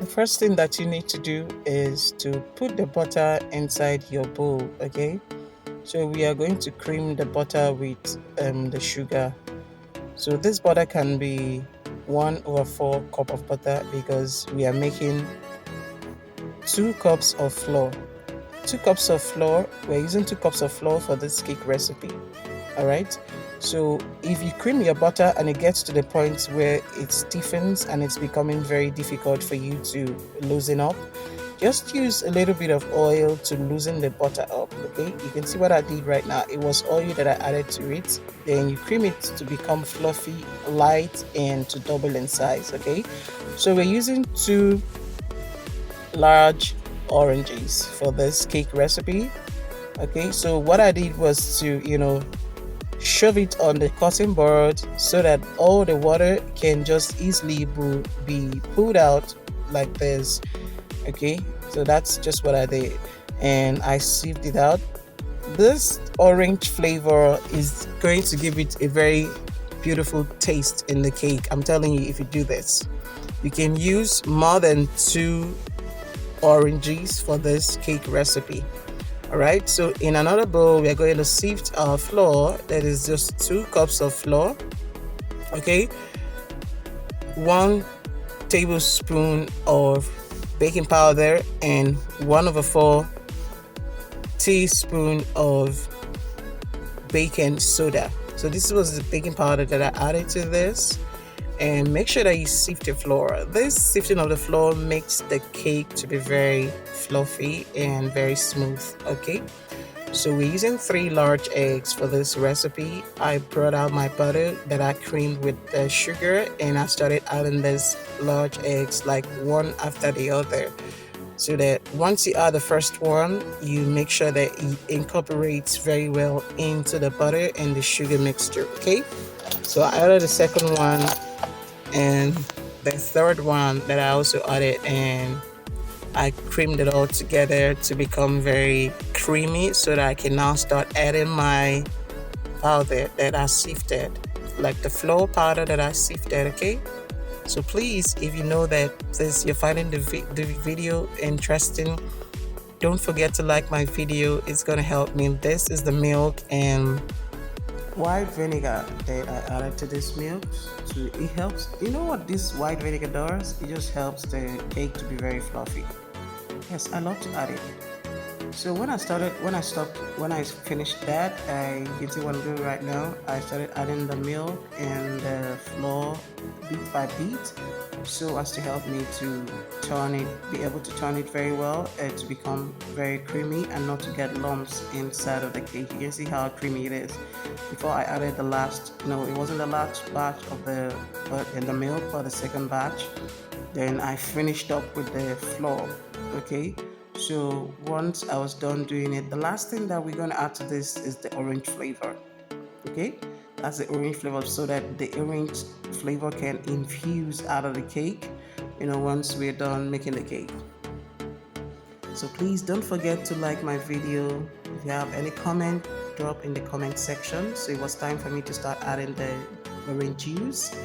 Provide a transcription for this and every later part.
the first thing that you need to do is to put the butter inside your bowl. Okay, so we are going to cream the butter with the sugar. So this butter can be 1/4 cup of butter because we are making 2 cups of flour. 2 cups of flour. We're using 2 cups of flour for this cake recipe. All right. So if you cream your butter and it gets to the point where it stiffens and it's becoming very difficult for you to loosen up, just use a little bit of oil to loosen the butter up. Okay, you can see what I did right now. It was oil that I added to it. Then you cream it to become fluffy, light, and to double in size. Okay, so we're using 2 large oranges for this cake recipe. Okay, so what I did was to shove it on the cutting board so that all the water can just easily be pulled out like this. Okay, so that's just what I did, and I sieved it out. This orange flavor is going to give it a very beautiful taste in the cake. I'm telling you, if you do this, you can use more than 2 oranges for this cake recipe. All right, so in another bowl we are going to sift our flour. That is just 2 cups of flour. Okay, 1 tablespoon of baking powder and 1/4 teaspoon of baking soda. So this was the baking powder that I added to this. And make sure that you sift your flour. This sifting of the flour makes the cake to be very fluffy and very smooth. Okay, so we're using 3 large eggs for this recipe. I brought out my butter that I creamed with the sugar, and I started adding these large eggs like one after the other, so that once you add the first one, you make sure that it incorporates very well into the butter and the sugar mixture. Okay, so I added the second one and the third one that I also added, and I creamed it all together to become very creamy, so that I can now start adding my powder that I sifted, like the flour powder that I sifted. Okay, so please, if you know that you're finding the video interesting, don't forget to like my video. It's gonna help me. This is the milk and white vinegar that I added to this milk. So it helps. You know what this white vinegar does? It just helps the cake to be very fluffy. Yes, I love to add it. So when I finished that, you can see what I'm doing right now. I started adding the milk and the flour bit by bit, so as to help me to be able to turn it very well, to become very creamy and not to get lumps inside of the cake. You can see how creamy it is. Before I added it wasn't the last batch of the milk, but the second batch. Then I finished up with the flour. Okay, so once I was done doing it, the last thing that we're going to add to this is the orange flavor. Okay, that's the orange flavor, so that the orange flavor can infuse out of the cake, once we're done making the cake. So please don't forget to like my video. If you have any comment, drop in the comment section. So it was time for me to start adding the orange juice.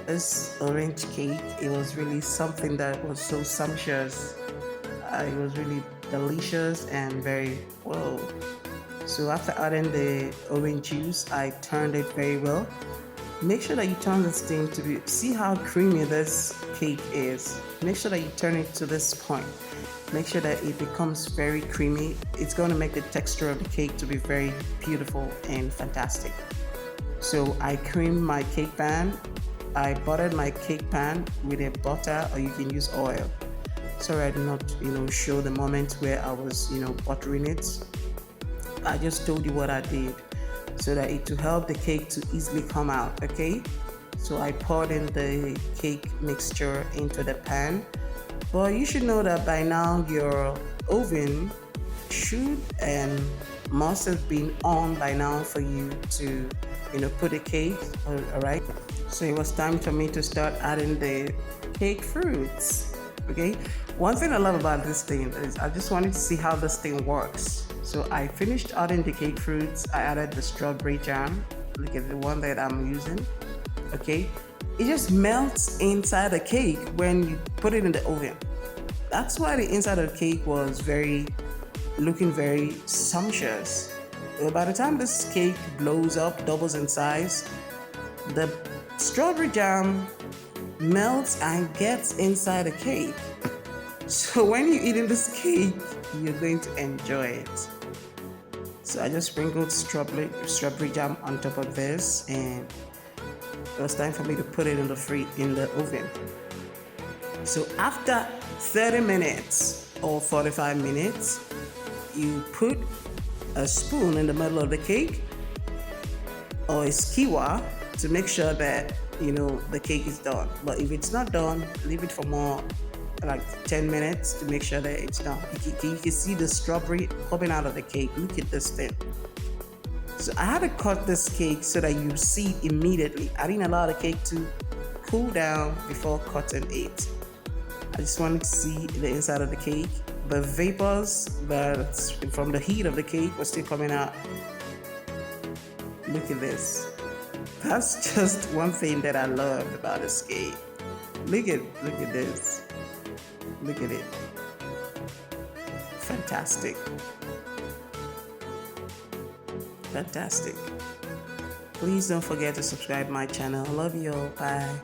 This orange cake, it was really something that was so sumptuous. It was really delicious and very well. So after adding the orange juice, I turned it very well. Make sure that you turn this thing see how creamy this cake is. Make sure that you turn it to this point. Make sure that it becomes very creamy. It's going to make the texture of the cake to be very beautiful and fantastic. So I creamed my cake pan. I buttered my cake pan with a butter, or you can use oil. Sorry, I did not, show the moment where I was, buttering it. I just told you what I did, so that it to help the cake to easily come out. Okay, so I poured in the cake mixture into the pan. But you should know that by now your oven should and must have been on by now for you to, put the cake. All right. So it was time for me to start adding the cake fruits. Okay. One thing I love about this thing is I just wanted to see how this thing works. So I finished adding the cake fruits. I added the strawberry jam. Look at the one that I'm using. Okay. It just melts inside the cake when you put it in the oven. That's why the inside of the cake was looking very sumptuous. By the time this cake blows up, doubles in size, the strawberry jam melts and gets inside the cake. So when you're eating this cake, you're going to enjoy it. So I just sprinkled strawberry jam on top of this, and it was time for me to put it in the oven. So after 30 minutes or 45 minutes, you put a spoon in the middle of the cake or a skewer to make sure that the cake is done. But if it's not done, leave it for more, like 10 minutes, to make sure that it's done. You can see the strawberry coming out of the cake. Look at this thing. So I had to cut this cake so that you see it immediately. I didn't allow the cake to cool down before cutting it. I just wanted to see the inside of the cake. The vapors that's from the heat of the cake was still coming out. Look at this. That's just one thing that I loved about this cake. Look at this. Look at it. Fantastic. Fantastic. Please don't forget to subscribe to my channel. I love you all. Bye.